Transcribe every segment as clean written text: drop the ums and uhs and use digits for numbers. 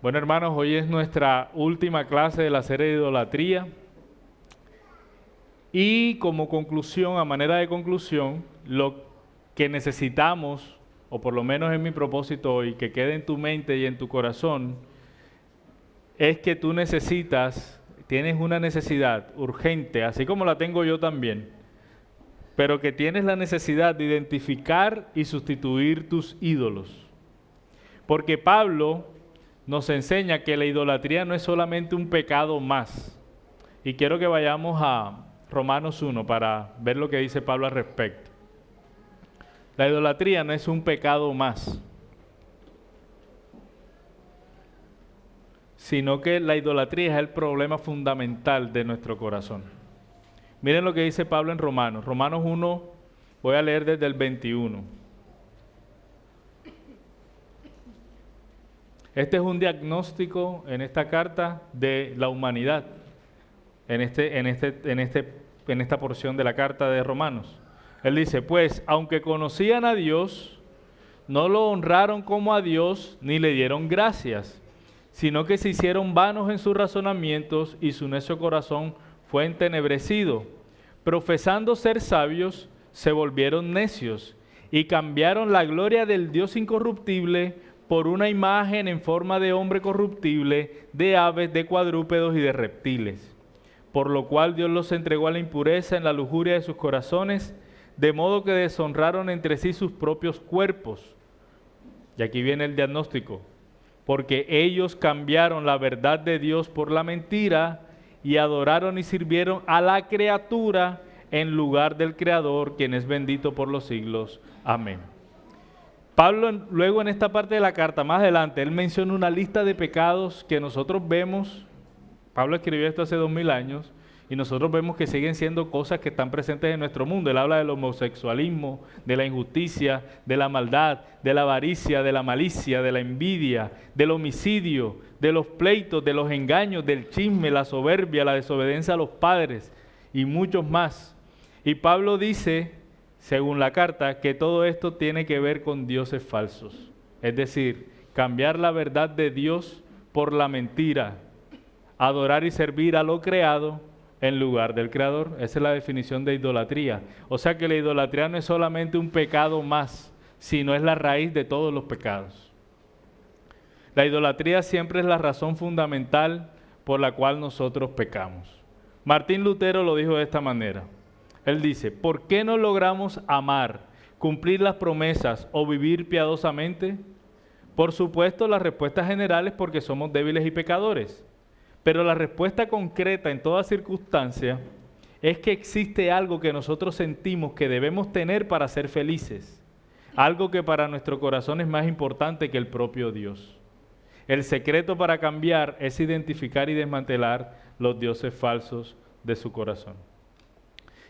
Bueno, hermanos, hoy es nuestra última clase de la serie de idolatría. Y como conclusión, a manera de conclusión, lo que necesitamos, o por lo menos es mi propósito hoy, que quede en tu mente y en tu corazón, es que tú tienes una necesidad urgente, así como la tengo yo también, pero que tienes la necesidad de identificar y sustituir tus ídolos. Porque Pablo nos enseña que la idolatría no es solamente un pecado más. Y quiero que vayamos a Romanos 1 para ver lo que dice Pablo al respecto. La idolatría no es un pecado más, sino que la idolatría es el problema fundamental de nuestro corazón. Miren lo que dice Pablo en Romanos. Romanos 1, voy a leer desde el 21. Este es un diagnóstico en esta carta de la humanidad, en esta porción de la carta de Romanos. Él dice, pues, aunque conocían a Dios, no lo honraron como a Dios, ni le dieron gracias, sino que se hicieron vanos en sus razonamientos y su necio corazón fue entenebrecido. Profesando ser sabios, se volvieron necios y cambiaron la gloria del Dios incorruptible por una imagen en forma de hombre corruptible, de aves, de cuadrúpedos y de reptiles. Por lo cual Dios los entregó a la impureza en la lujuria de sus corazones, de modo que deshonraron entre sí sus propios cuerpos. Y aquí viene el diagnóstico. Porque ellos cambiaron la verdad de Dios por la mentira y adoraron y sirvieron a la criatura en lugar del Creador, quien es bendito por los siglos. Amén. Pablo luego en esta parte de la carta, más adelante, él menciona una lista de pecados que nosotros vemos. Pablo escribió esto hace 2000 años y nosotros vemos que siguen siendo cosas que están presentes en nuestro mundo. Él habla del homosexualismo, de la injusticia, de la maldad, de la avaricia, de la malicia, de la envidia, del homicidio, de los pleitos, de los engaños, del chisme, la soberbia, la desobediencia a los padres y muchos más. Y Pablo dice, según la carta, que todo esto tiene que ver con dioses falsos. Es decir, cambiar la verdad de Dios por la mentira. Adorar y servir a lo creado en lugar del Creador. Esa es la definición de idolatría. O sea que la idolatría no es solamente un pecado más, sino es la raíz de todos los pecados. La idolatría siempre es la razón fundamental por la cual nosotros pecamos. Martín Lutero lo dijo de esta manera. Él dice, ¿por qué no logramos amar, cumplir las promesas o vivir piadosamente? Por supuesto, la respuesta general es porque somos débiles y pecadores. Pero la respuesta concreta en toda circunstancia es que existe algo que nosotros sentimos que debemos tener para ser felices. Algo que para nuestro corazón es más importante que el propio Dios. El secreto para cambiar es identificar y desmantelar los dioses falsos de su corazón.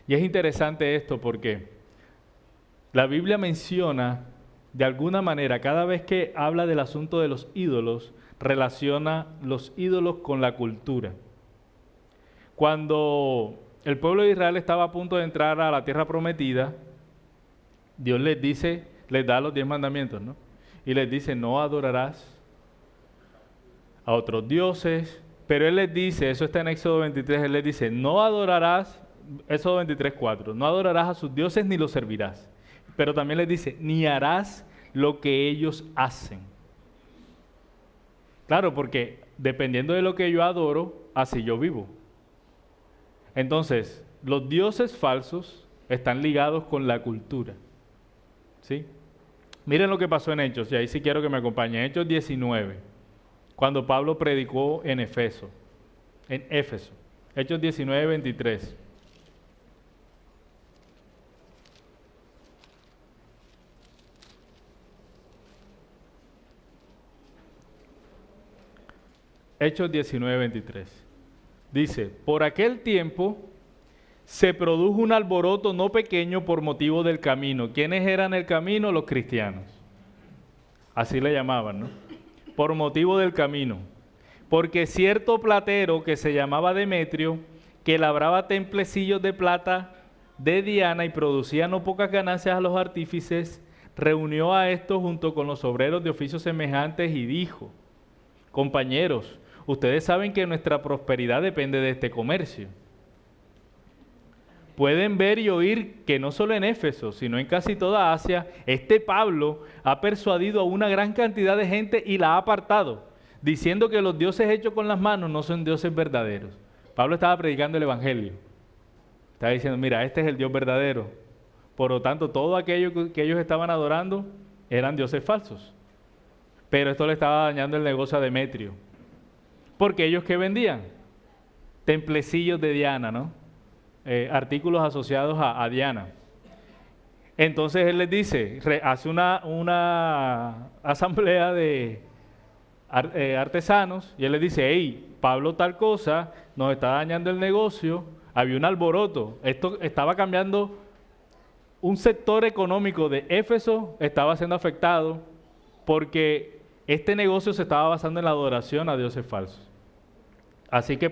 Y es interesante esto porque la Biblia menciona de alguna manera, cada vez que habla del asunto de los ídolos, relaciona los ídolos con la cultura. Cuando el pueblo de Israel estaba a punto de entrar a la tierra prometida, Dios les da los 10 mandamientos, ¿no? Y les dice, no adorarás a otros dioses, pero Él les dice, eso está en Éxodo 23, Él les dice, no adorarás, Éxodo 23, 4, no adorarás a sus dioses ni los servirás. Pero también les dice, ni harás lo que ellos hacen. Claro, porque dependiendo de lo que yo adoro, así yo vivo. Entonces, los dioses falsos están ligados con la cultura. ¿Sí? Miren lo que pasó en Hechos, y ahí sí quiero que me acompañen. Hechos 19, cuando Pablo predicó en Éfeso. Hechos 19, 23. Hechos 19, 23. Dice, por aquel tiempo se produjo un alboroto no pequeño por motivo del camino. ¿Quiénes eran el camino? Los cristianos. Así le llamaban, ¿no? Por motivo del camino. Porque cierto platero que se llamaba Demetrio, que labraba templecillos de plata de Diana y producía no pocas ganancias a los artífices, reunió a estos junto con los obreros de oficios semejantes y dijo, compañeros, ustedes saben que nuestra prosperidad depende de este comercio. Pueden ver y oír que no solo en Éfeso, sino en casi toda Asia, este Pablo ha persuadido a una gran cantidad de gente y la ha apartado, diciendo que los dioses hechos con las manos no son dioses verdaderos. Pablo estaba predicando el Evangelio. Estaba diciendo, mira, este es el Dios verdadero. Por lo tanto, todo aquello que ellos estaban adorando eran dioses falsos. Pero esto le estaba dañando el negocio a Demetrio. Porque ellos, ¿qué vendían? Templecillos de Diana, ¿no? Artículos asociados a Diana. Entonces él les dice, hace una asamblea de artesanos y él les dice, hey, Pablo tal cosa, nos está dañando el negocio, había un alboroto, esto estaba cambiando, un sector económico de Éfeso estaba siendo afectado porque este negocio se estaba basando en la adoración a dioses falsos. Así que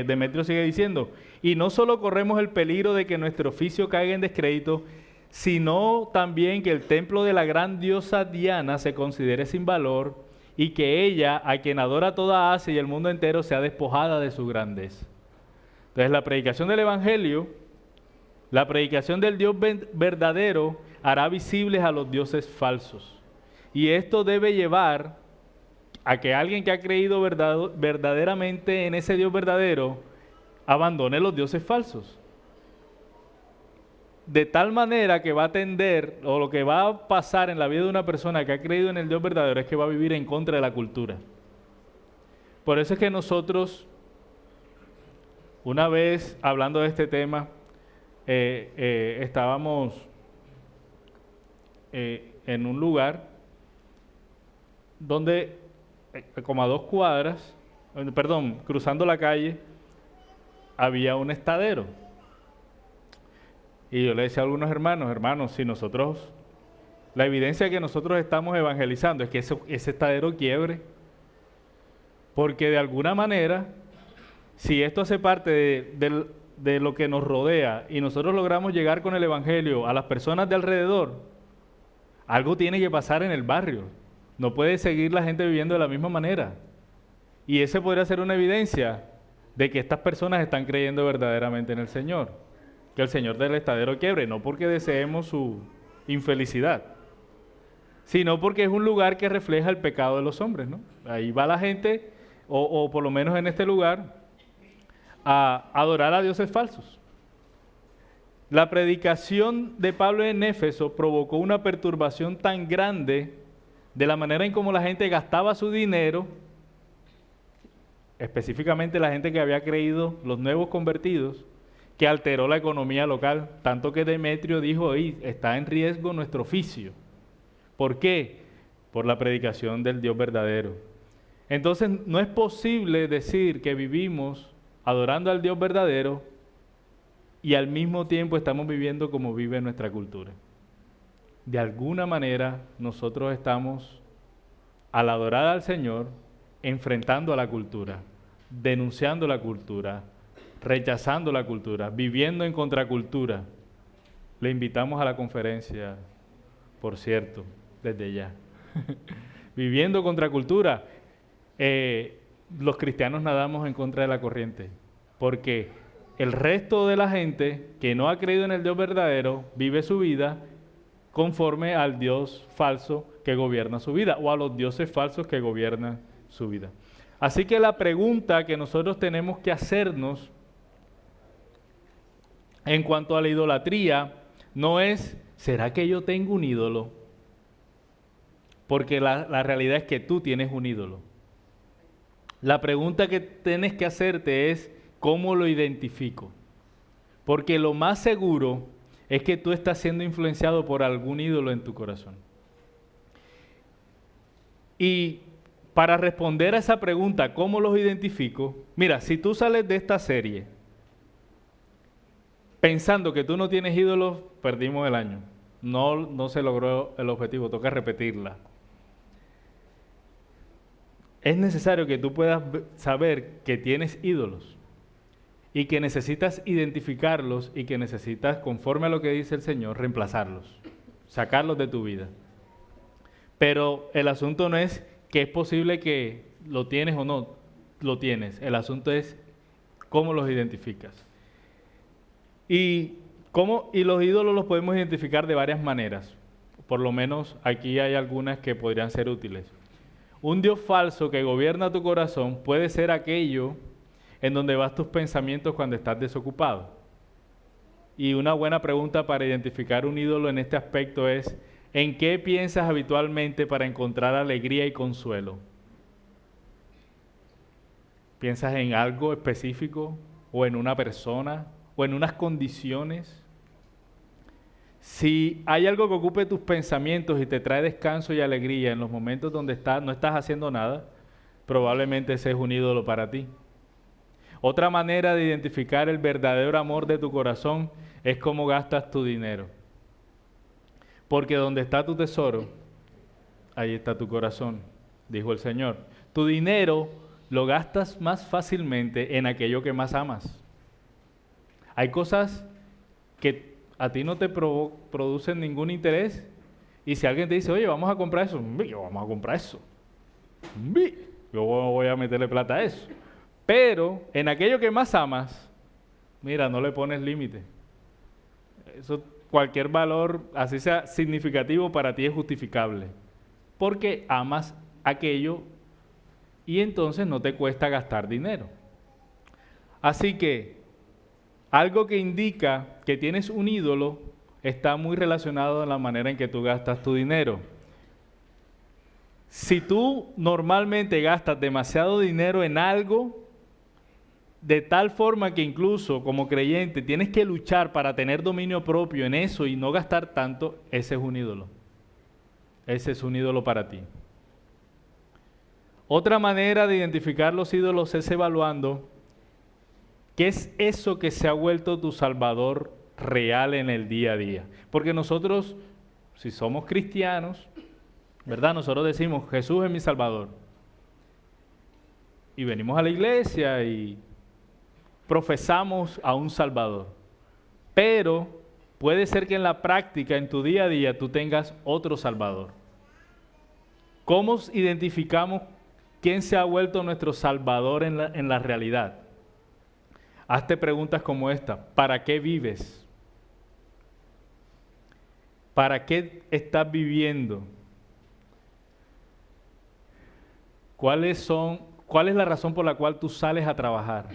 Demetrio sigue diciendo, y no solo corremos el peligro de que nuestro oficio caiga en descrédito, sino también que el templo de la gran diosa Diana se considere sin valor y que ella, a quien adora toda Asia y el mundo entero, sea despojada de su grandeza. Entonces la predicación del Evangelio, la predicación del Dios verdadero hará visibles a los dioses falsos. Y esto debe llevar a que alguien que ha creído verdaderamente en ese Dios verdadero abandone los dioses falsos. De tal manera que va a tender, o lo que va a pasar en la vida de una persona que ha creído en el Dios verdadero es que va a vivir en contra de la cultura. Por eso es que nosotros, una vez hablando de este tema, estábamos en un lugar donde como a 2 cuadras, cruzando la calle, había un estadero. Y yo le decía a algunos hermanos, si nosotros, la evidencia de que nosotros estamos evangelizando es que ese estadero quiebre, porque de alguna manera, si esto hace parte de lo que nos rodea y nosotros logramos llegar con el evangelio a las personas de alrededor, algo tiene que pasar en el barrio. No puede seguir la gente viviendo de la misma manera. Y ese podría ser una evidencia de que estas personas están creyendo verdaderamente en el Señor. Que el Señor del estadero quiebre, no porque deseemos su infelicidad, sino porque es un lugar que refleja el pecado de los hombres, ¿no? Ahí va la gente, o por lo menos en este lugar, a adorar a dioses falsos. La predicación de Pablo en Éfeso provocó una perturbación tan grande de la manera en cómo la gente gastaba su dinero, específicamente la gente que había creído, los nuevos convertidos, que alteró la economía local, tanto que Demetrio dijo, está en riesgo nuestro oficio. ¿Por qué? Por la predicación del Dios verdadero. Entonces no es posible decir que vivimos adorando al Dios verdadero y al mismo tiempo estamos viviendo como vive nuestra cultura. De alguna manera nosotros estamos, al adorar al Señor, enfrentando a la cultura, denunciando la cultura, rechazando la cultura, viviendo en contracultura. Le invitamos a la conferencia, por cierto, desde ya. Viviendo contracultura, los cristianos nadamos en contra de la corriente, porque el resto de la gente que no ha creído en el Dios verdadero vive su vida conforme al Dios falso que gobierna su vida, o a los dioses falsos que gobiernan su vida. Así que la pregunta que nosotros tenemos que hacernos en cuanto a la idolatría no es, ¿será que yo tengo un ídolo? Porque la realidad es que tú tienes un ídolo. La pregunta que tienes que hacerte es, ¿cómo lo identifico? Porque lo más seguro es que tú estás siendo influenciado por algún ídolo en tu corazón. Y para responder a esa pregunta, ¿cómo los identifico? Mira, si tú sales de esta serie pensando que tú no tienes ídolos, perdimos el año. No se logró el objetivo, toca repetirla. Es necesario que tú puedas saber que tienes ídolos y que necesitas identificarlos y que necesitas, conforme a lo que dice el Señor, reemplazarlos, sacarlos de tu vida. Pero el asunto no es que es posible que lo tienes o no lo tienes. El asunto es cómo los identificas. Y los ídolos los podemos identificar de varias maneras. Por lo menos aquí hay algunas que podrían ser útiles. Un Dios falso que gobierna tu corazón puede ser aquello en donde vas tus pensamientos cuando estás desocupado. Y una buena pregunta para identificar un ídolo en este aspecto es: ¿en qué piensas habitualmente para encontrar alegría y consuelo? ¿Piensas en algo específico o en una persona o en unas condiciones? Si hay algo que ocupe tus pensamientos y te trae descanso y alegría en los momentos donde no estás haciendo nada, probablemente ese es un ídolo para ti. Otra manera de identificar el verdadero amor de tu corazón es cómo gastas tu dinero. Porque donde está tu tesoro, ahí está tu corazón, dijo el Señor. Tu dinero lo gastas más fácilmente en aquello que más amas. Hay cosas que a ti no te producen ningún interés, y si alguien te dice, oye, vamos a comprar eso, vamos a comprar eso. Yo voy a meterle plata a eso. Pero en aquello que más amas, mira, no le pones límite. Eso, cualquier valor, así sea significativo, para ti es justificable. Porque amas aquello y entonces no te cuesta gastar dinero. Así que algo que indica que tienes un ídolo está muy relacionado a la manera en que tú gastas tu dinero. Si tú normalmente gastas demasiado dinero en algo, de tal forma que incluso como creyente tienes que luchar para tener dominio propio en eso y no gastar tanto, ese es un ídolo. Ese es un ídolo para ti. Otra manera de identificar los ídolos es evaluando qué es eso que se ha vuelto tu salvador real en el día a día. Porque nosotros, si somos cristianos, ¿verdad? Nosotros decimos, Jesús es mi salvador. Y venimos a la iglesia y profesamos a un salvador. Pero puede ser que en la práctica, en tu día a día, tú tengas otro salvador. ¿Cómo identificamos quién se ha vuelto nuestro salvador en la realidad? Hazte preguntas como esta: ¿para qué vives? ¿Para qué estás viviendo? ¿Cuál es la razón por la cual tú sales a trabajar?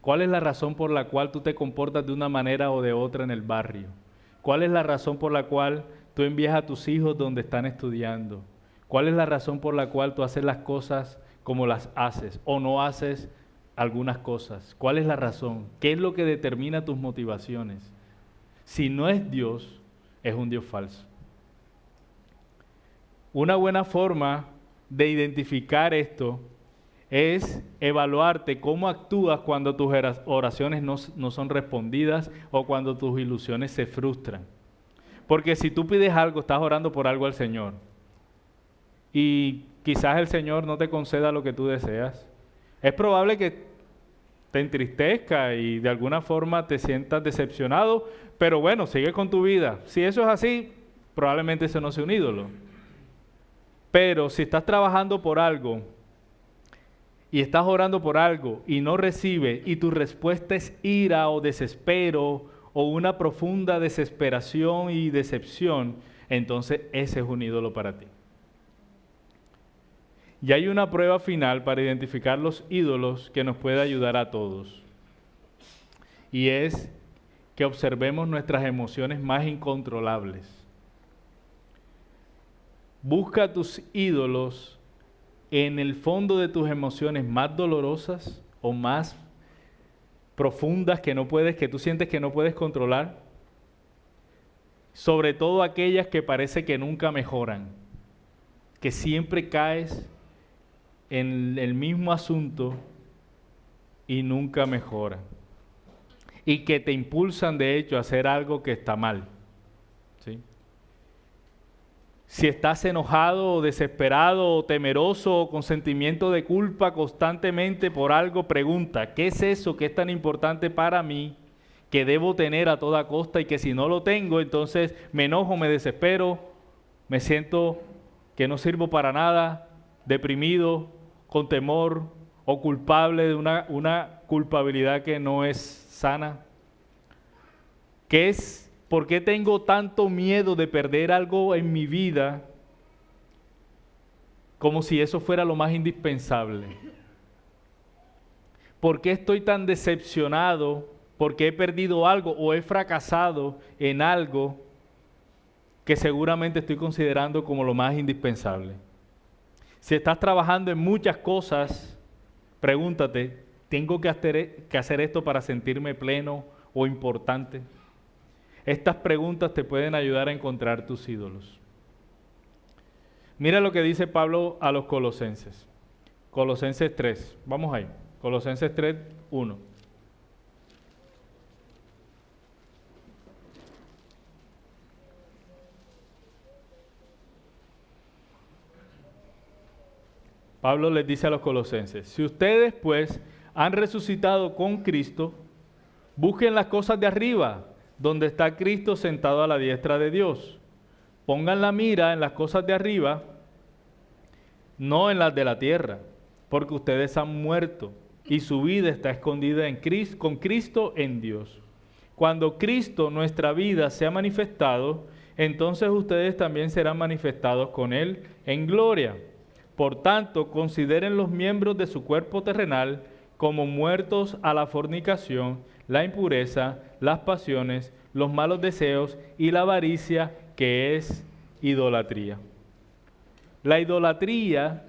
¿Cuál es la razón por la cual tú te comportas de una manera o de otra en el barrio? ¿Cuál es la razón por la cual tú envías a tus hijos donde están estudiando? ¿Cuál es la razón por la cual tú haces las cosas como las haces o no haces algunas cosas? ¿Cuál es la razón? ¿Qué es lo que determina tus motivaciones? Si no es Dios, es un Dios falso. Una buena forma de identificar esto es evaluarte cómo actúas cuando tus oraciones no son respondidas o cuando tus ilusiones se frustran. Porque si tú pides algo, estás orando por algo al Señor y quizás el Señor no te conceda lo que tú deseas, es probable que te entristezca y de alguna forma te sientas decepcionado, pero bueno, sigue con tu vida. Si eso es así, probablemente eso no sea un ídolo. Pero si estás trabajando por algo y estás orando por algo y no recibes, y tu respuesta es ira o desespero o una profunda desesperación y decepción, entonces ese es un ídolo para ti. Y hay una prueba final para identificar los ídolos que nos puede ayudar a todos. Y es que observemos nuestras emociones más incontrolables. Busca tus ídolos en el fondo de tus emociones más dolorosas o más profundas que tú sientes que no puedes controlar. Sobre todo aquellas que parece que nunca mejoran, que siempre caes en el mismo asunto y nunca mejora. Y que te impulsan de hecho a hacer algo que está mal. ¿Sí? Si estás enojado o desesperado o temeroso o con sentimiento de culpa constantemente por algo, pregunta, ¿qué es eso que es tan importante para mí que debo tener a toda costa y que si no lo tengo, entonces me enojo, me desespero, me siento que no sirvo para nada, deprimido, con temor o culpable de una culpabilidad que no es sana? ¿Por qué tengo tanto miedo de perder algo en mi vida como si eso fuera lo más indispensable? ¿Por qué estoy tan decepcionado porque he perdido algo o he fracasado en algo que seguramente estoy considerando como lo más indispensable? Si estás trabajando en muchas cosas, pregúntate, ¿tengo que hacer esto para sentirme pleno o importante? Estas preguntas te pueden ayudar a encontrar tus ídolos. Mira lo que dice Pablo a los Colosenses. Colosenses 3, vamos ahí. Colosenses 3, 1. Pablo les dice a los colosenses: si ustedes pues han resucitado con Cristo, busquen las cosas de arriba, donde está Cristo sentado a la diestra de Dios. Pongan la mira en las cosas de arriba, no en las de la tierra, porque ustedes han muerto y su vida está escondida con Cristo en Dios. Cuando Cristo, nuestra vida, sea manifestado, entonces ustedes también serán manifestados con Él en gloria. Por tanto, consideren los miembros de su cuerpo terrenal como muertos a la fornicación, la impureza, las pasiones, los malos deseos y la avaricia, que es idolatría. La idolatría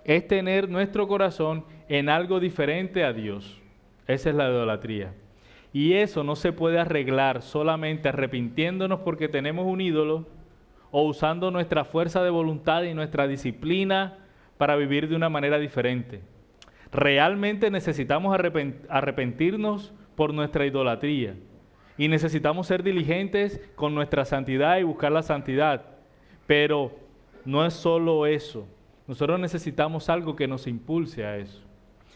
es tener nuestro corazón en algo diferente a Dios. Esa es la idolatría. Y eso no se puede arreglar solamente arrepintiéndonos porque tenemos un ídolo o usando nuestra fuerza de voluntad y nuestra disciplina para vivir de una manera diferente. Realmente necesitamos arrepentirnos por nuestra idolatría y necesitamos ser diligentes con nuestra santidad y buscar la santidad. Pero no es solo eso. Nosotros necesitamos algo que nos impulse a eso.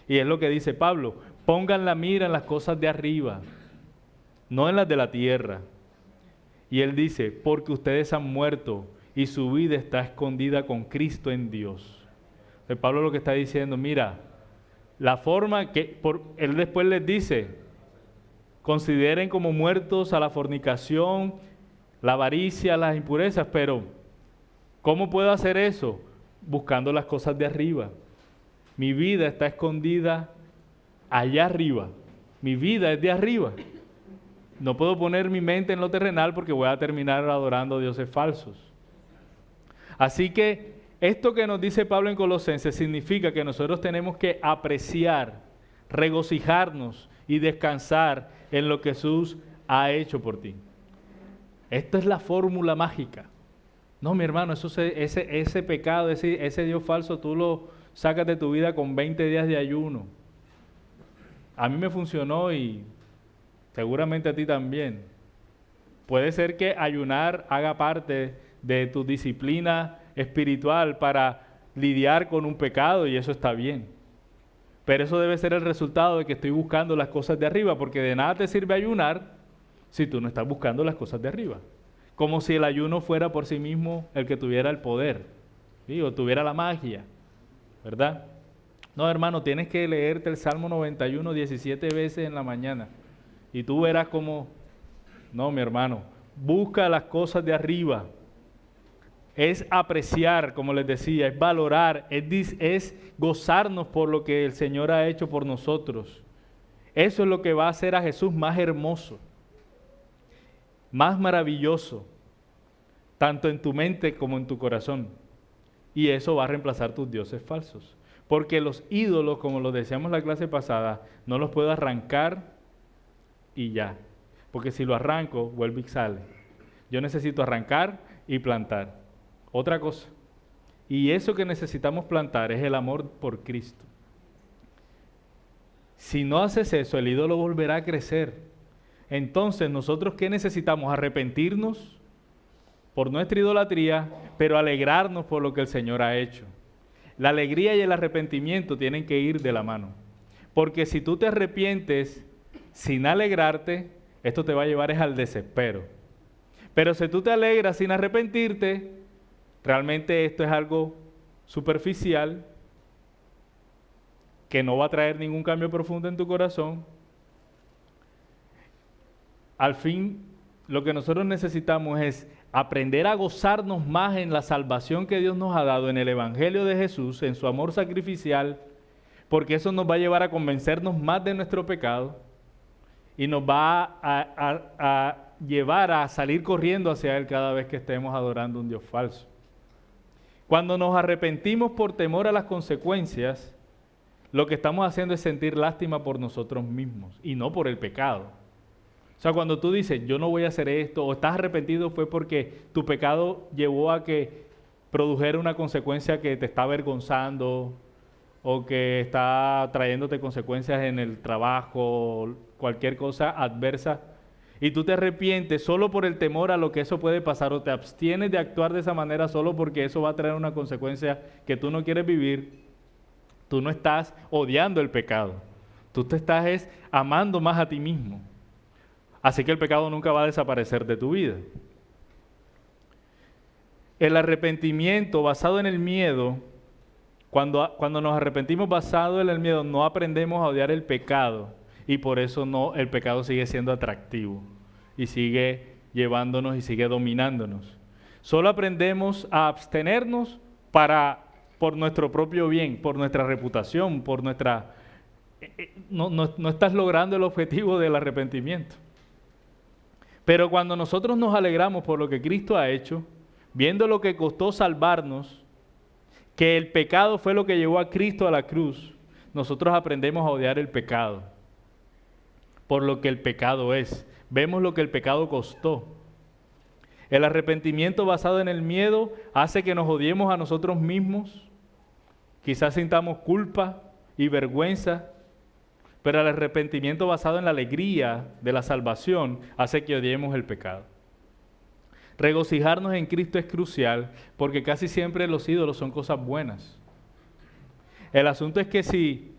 Y es lo que dice Pablo: pongan la mira en las cosas de arriba, no en las de la tierra. Y él dice: porque ustedes han muerto y su vida está escondida con Cristo en Dios. Entonces, Pablo lo que está diciendo, mira, la forma que, él después les dice, consideren como muertos a la fornicación, la avaricia, las impurezas, pero ¿cómo puedo hacer eso? Buscando las cosas de arriba. Mi vida está escondida allá arriba. Mi vida es de arriba. No puedo poner mi mente en lo terrenal porque voy a terminar adorando dioses falsos. Así que esto que nos dice Pablo en Colosenses significa que nosotros tenemos que apreciar, regocijarnos y descansar en lo que Jesús ha hecho por ti. Esta es la fórmula mágica. No, mi hermano, ese pecado, ese Dios falso, tú lo sacas de tu vida con 20 días de ayuno. A mí me funcionó y seguramente a ti también. Puede ser que ayunar haga parte de tu disciplina espiritual para lidiar con un pecado y eso está bien. Pero eso debe ser el resultado de que estoy buscando las cosas de arriba, porque de nada te sirve ayunar si tú no estás buscando las cosas de arriba. Como si el ayuno fuera por sí mismo el que tuviera el poder, ¿sí? O tuviera la magia, ¿verdad? No, hermano, tienes que leerte el Salmo 91 17 veces en la mañana y tú verás cómo... No, mi hermano, busca las cosas de arriba. Es apreciar, como les decía, es valorar, es gozarnos por lo que el Señor ha hecho por nosotros. Eso es lo que va a hacer a Jesús más hermoso, más maravilloso, tanto en tu mente como en tu corazón. Y eso va a reemplazar tus dioses falsos. Porque los ídolos, como lo decíamos en la clase pasada, no los puedo arrancar y ya. Porque si lo arranco, vuelve y sale. Yo necesito arrancar y plantar. Otra cosa. Y eso que necesitamos plantar es el amor por Cristo. Si no haces eso, el ídolo volverá a crecer. Entonces, ¿nosotros qué necesitamos? Arrepentirnos por nuestra idolatría, pero alegrarnos por lo que el Señor ha hecho. La alegría y el arrepentimiento tienen que ir de la mano. Porque si tú te arrepientes sin alegrarte, esto te va a llevar al desespero. Pero si tú te alegras sin arrepentirte, realmente esto es algo superficial que no va a traer ningún cambio profundo en tu corazón. Al fin, lo que nosotros necesitamos es aprender a gozarnos más en la salvación que Dios nos ha dado, en el Evangelio de Jesús, en su amor sacrificial, porque eso nos va a llevar a convencernos más de nuestro pecado y nos va a llevar a salir corriendo hacia Él cada vez que estemos adorando a un Dios falso. Cuando nos arrepentimos por temor a las consecuencias, lo que estamos haciendo es sentir lástima por nosotros mismos y no por el pecado. O sea, cuando tú dices, yo no voy a hacer esto, o estás arrepentido fue porque tu pecado llevó a que produjera una consecuencia que te está avergonzando, o que está trayéndote consecuencias en el trabajo, cualquier cosa adversa, y tú te arrepientes solo por el temor a lo que eso puede pasar, o te abstienes de actuar de esa manera solo porque eso va a traer una consecuencia que tú no quieres vivir, tú no estás odiando el pecado, tú te estás amando más a ti mismo. Así que el pecado nunca va a desaparecer de tu vida. El arrepentimiento basado en el miedo, cuando nos arrepentimos basado en el miedo, no aprendemos a odiar el pecado y por eso el pecado sigue siendo atractivo y sigue llevándonos y sigue dominándonos. Solo aprendemos a abstenernos por nuestro propio bien, por nuestra reputación, por nuestra... No estás logrando el objetivo del arrepentimiento. Pero cuando nosotros nos alegramos por lo que Cristo ha hecho, viendo lo que costó salvarnos, que el pecado fue lo que llevó a Cristo a la cruz, nosotros aprendemos a odiar el pecado por lo que el pecado es. Vemos lo que el pecado costó. El arrepentimiento basado en el miedo hace que nos odiemos a nosotros mismos, quizás sintamos culpa y vergüenza, pero el arrepentimiento basado en la alegría de la salvación hace que odiemos el pecado. Regocijarnos en Cristo es crucial porque casi siempre los ídolos son cosas buenas. El asunto es que si,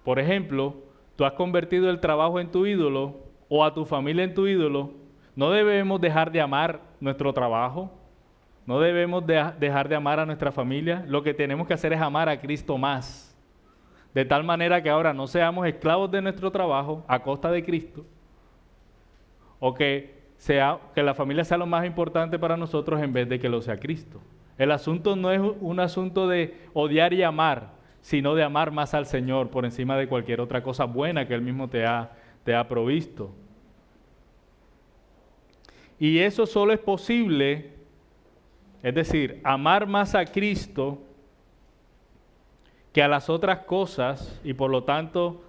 por ejemplo, tú has convertido el trabajo en tu ídolo o a tu familia en tu ídolo, no debemos dejar de amar nuestro trabajo, no debemos dejar de amar a nuestra familia. Lo que tenemos que hacer es amar a Cristo más. De tal manera que ahora no seamos esclavos de nuestro trabajo a costa de Cristo, o que la familia sea lo más importante para nosotros en vez de que lo sea Cristo. El asunto no es un asunto de odiar y amar, sino de amar más al Señor por encima de cualquier otra cosa buena que Él mismo te ha provisto. Y eso solo es posible, es decir, amar más a Cristo que a las otras cosas, y por lo tanto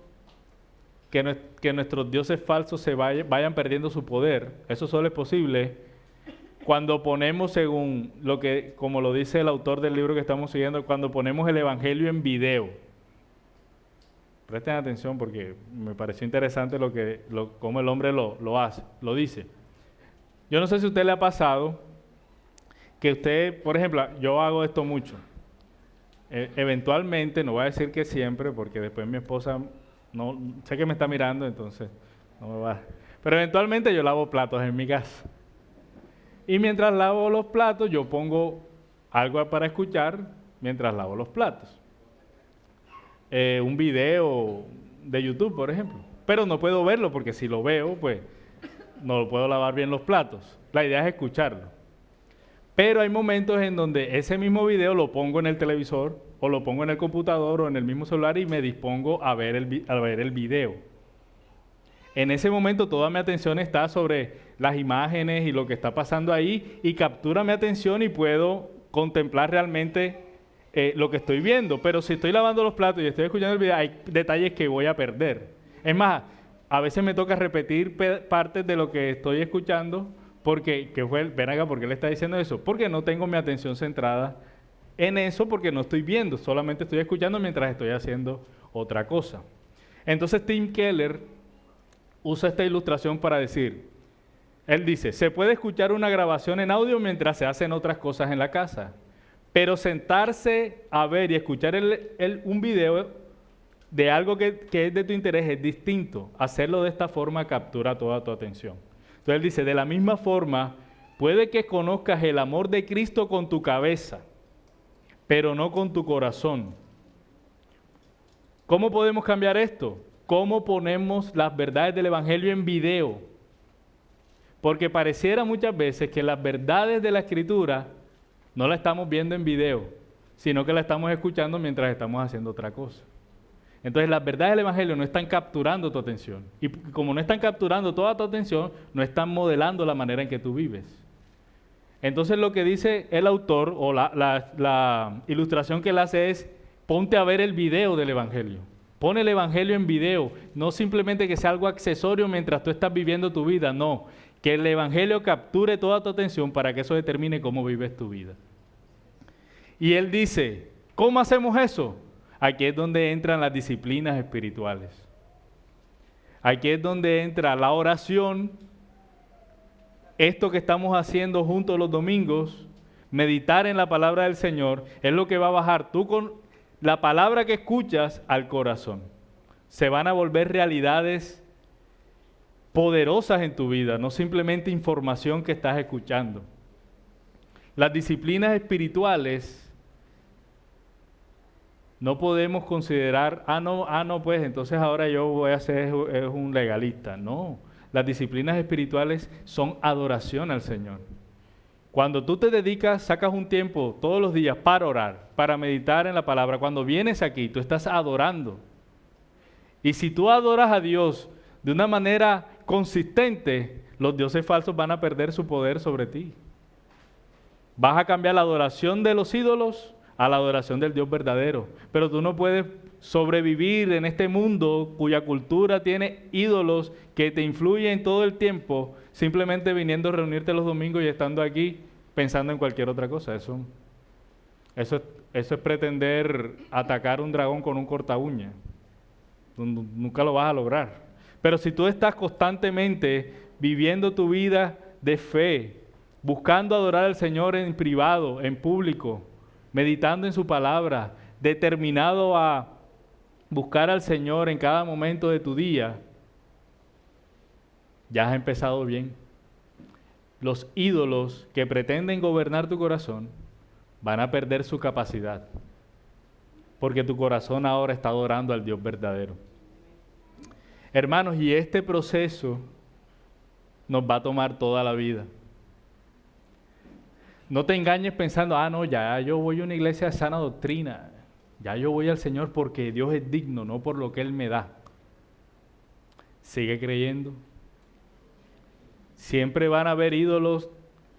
que nuestros dioses falsos vayan perdiendo su poder. Eso solo es posible cuando ponemos, según como lo dice el autor del libro que estamos siguiendo, cuando ponemos el Evangelio en video. Presten atención porque me pareció interesante cómo el hombre lo dice. Yo no sé si a usted le ha pasado que usted, por ejemplo, yo hago esto mucho. Eventualmente, no voy a decir que siempre, porque después mi esposa, no sé que me está mirando, entonces no me va. Pero eventualmente yo lavo platos en mi casa. Y mientras lavo los platos, yo pongo algo para escuchar mientras lavo los platos. Un video de YouTube, por ejemplo. Pero no puedo verlo, porque si lo veo, pues no puedo lavar bien los platos. La idea es escucharlo. Pero hay momentos en donde ese mismo video lo pongo en el televisor, o lo pongo en el computador, o en el mismo celular y me dispongo a ver el video. En ese momento toda mi atención está sobre las imágenes y lo que está pasando ahí, y captura mi atención y puedo contemplar realmente lo que estoy viendo. Pero si estoy lavando los platos y estoy escuchando el video, hay detalles que voy a perder. Es más, a veces me toca repetir partes de lo que estoy escuchando, porque, ven acá, ¿por qué le está diciendo eso? Porque no tengo mi atención centrada en eso, porque no estoy viendo, solamente estoy escuchando mientras estoy haciendo otra cosa. Entonces Tim Keller usa esta ilustración para decir, él dice, se puede escuchar una grabación en audio mientras se hacen otras cosas en la casa, pero sentarse a ver y escuchar un video de algo que es de tu interés es distinto. Hacerlo de esta forma captura toda tu atención. Entonces él dice, de la misma forma, puede que conozcas el amor de Cristo con tu cabeza, pero no con tu corazón. ¿Cómo podemos cambiar esto? ¿Cómo ponemos las verdades del Evangelio en video? Porque pareciera muchas veces que las verdades de la Escritura no las estamos viendo en video, sino que las estamos escuchando mientras estamos haciendo otra cosa. Entonces las verdades del Evangelio no están capturando tu atención. Y como no están capturando toda tu atención, no están modelando la manera en que tú vives. Entonces lo que dice el autor, o la ilustración que él hace es, ponte a ver el video del Evangelio. Pon el Evangelio en video, no simplemente que sea algo accesorio mientras tú estás viviendo tu vida, no. Que el Evangelio capture toda tu atención para que eso determine cómo vives tu vida. Y él dice, ¿cómo hacemos eso? Aquí es donde entran las disciplinas espirituales. Aquí es donde entra la oración, esto que estamos haciendo juntos los domingos, meditar en la palabra del Señor, es lo que va a bajar tú con la palabra que escuchas al corazón. Se van a volver realidades poderosas en tu vida, no simplemente información que estás escuchando. Las disciplinas espirituales no podemos considerar, no, pues entonces ahora yo voy a ser un legalista. No, las disciplinas espirituales son adoración al Señor. Cuando tú te dedicas, sacas un tiempo todos los días para orar, para meditar en la palabra, cuando vienes aquí, tú estás adorando. Y si tú adoras a Dios de una manera consistente, los dioses falsos van a perder su poder sobre ti. Vas a cambiar la adoración de los ídolos a la adoración del Dios verdadero. Pero tú no puedes sobrevivir en este mundo cuya cultura tiene ídolos que te influyen todo el tiempo, simplemente viniendo a reunirte los domingos y estando aquí pensando en cualquier otra cosa. Eso es pretender atacar un dragón con un corta uña. Nunca lo vas a lograr. Pero si tú estás constantemente viviendo tu vida de fe, buscando adorar al Señor en privado, en público, meditando en su palabra, determinado a buscar al Señor en cada momento de tu día, ya has empezado bien. Los ídolos que pretenden gobernar tu corazón van a perder su capacidad, porque tu corazón ahora está adorando al Dios verdadero. Hermanos, y este proceso nos va a tomar toda la vida. No te engañes pensando, no, ya yo voy a una iglesia de sana doctrina, ya yo voy al Señor porque Dios es digno, no por lo que Él me da. Sigue creyendo. Siempre van a haber ídolos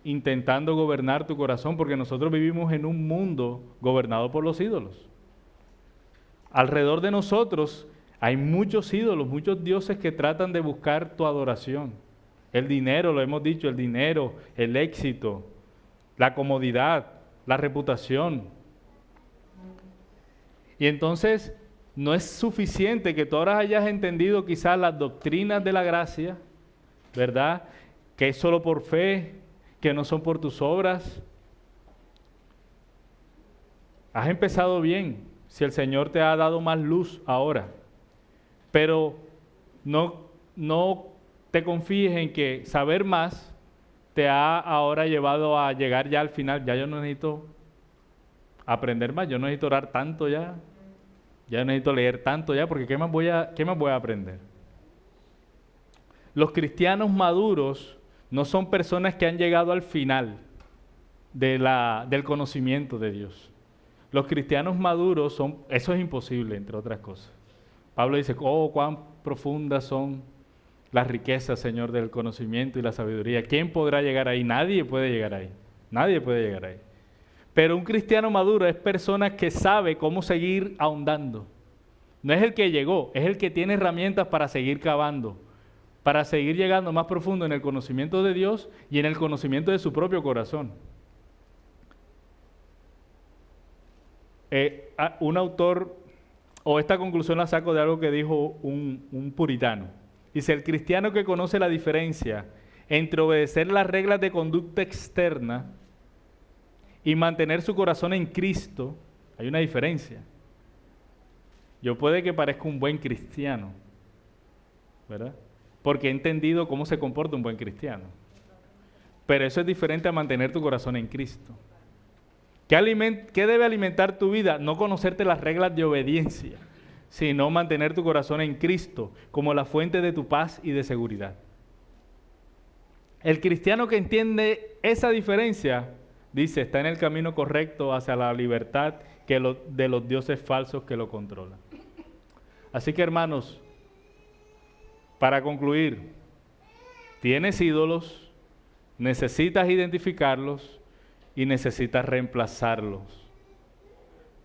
intentando gobernar tu corazón, porque nosotros vivimos en un mundo gobernado por los ídolos. Alrededor de nosotros hay muchos ídolos, muchos dioses que tratan de buscar tu adoración. El dinero, lo hemos dicho, el dinero, el éxito, la comodidad, la reputación. Y entonces no es suficiente que tú ahora hayas entendido quizás las doctrinas de la gracia, ¿verdad? Que es solo por fe, que no son por tus obras. Has empezado bien, si el Señor te ha dado más luz ahora. Pero no te confíes en que saber más te ha ahora llevado a llegar ya al final. Ya yo no necesito aprender más, yo no necesito orar tanto ya no necesito leer tanto ya, porque ¿qué más voy a aprender? Los cristianos maduros no son personas que han llegado al final del conocimiento de Dios. Los cristianos maduros eso es imposible, entre otras cosas. Pablo dice, cuán profundas son las riquezas, Señor, del conocimiento y la sabiduría. ¿Quién podrá llegar ahí? Nadie puede llegar ahí. Nadie puede llegar ahí. Pero un cristiano maduro es persona que sabe cómo seguir ahondando. No es el que llegó, es el que tiene herramientas para seguir cavando, para seguir llegando más profundo en el conocimiento de Dios y en el conocimiento de su propio corazón. Un autor, o esta conclusión la saco de algo que dijo un puritano. Dice, el cristiano que conoce la diferencia entre obedecer las reglas de conducta externa y mantener su corazón en Cristo, hay una diferencia. Yo puede que parezca un buen cristiano, ¿verdad? Porque he entendido cómo se comporta un buen cristiano. Pero eso es diferente a mantener tu corazón en Cristo. ¿Qué debe alimentar tu vida? No conocerte las reglas de obediencia, sino mantener tu corazón en Cristo como la fuente de tu paz y de seguridad. El cristiano que entiende esa diferencia, dice, está en el camino correcto hacia la libertad de los dioses falsos que lo controlan. Así que, hermanos, para concluir, tienes ídolos, necesitas identificarlos y necesitas reemplazarlos.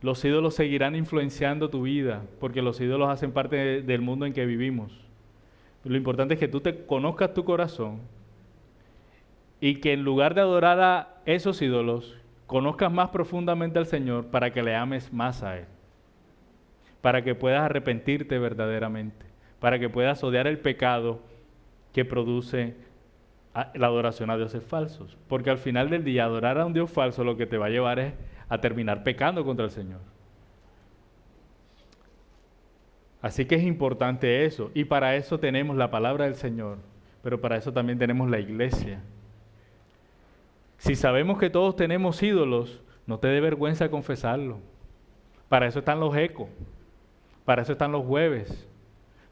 Los ídolos seguirán influenciando tu vida, porque los ídolos hacen parte del mundo en que vivimos. Lo importante es que tú te conozcas tu corazón y que en lugar de adorar a esos ídolos, conozcas más profundamente al Señor para que le ames más a Él, para que puedas arrepentirte verdaderamente, para que puedas odiar el pecado que produce la adoración a dioses falsos. Porque al final del día, adorar a un Dios falso lo que te va a llevar es a terminar pecando contra el Señor. Así que es importante eso, y para eso tenemos la palabra del Señor, pero para eso también tenemos la iglesia. Si sabemos que todos tenemos ídolos, no te dé vergüenza confesarlo. Para eso están los ecos, para eso están los jueves,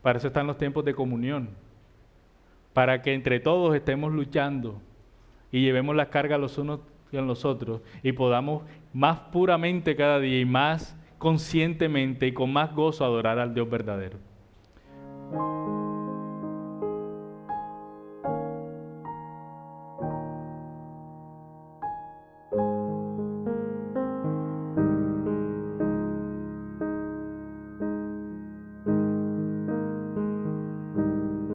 para eso están los tiempos de comunión, para que entre todos estemos luchando y llevemos las cargas los unos con los otros y podamos más puramente cada día y más conscientemente y con más gozo adorar al Dios verdadero.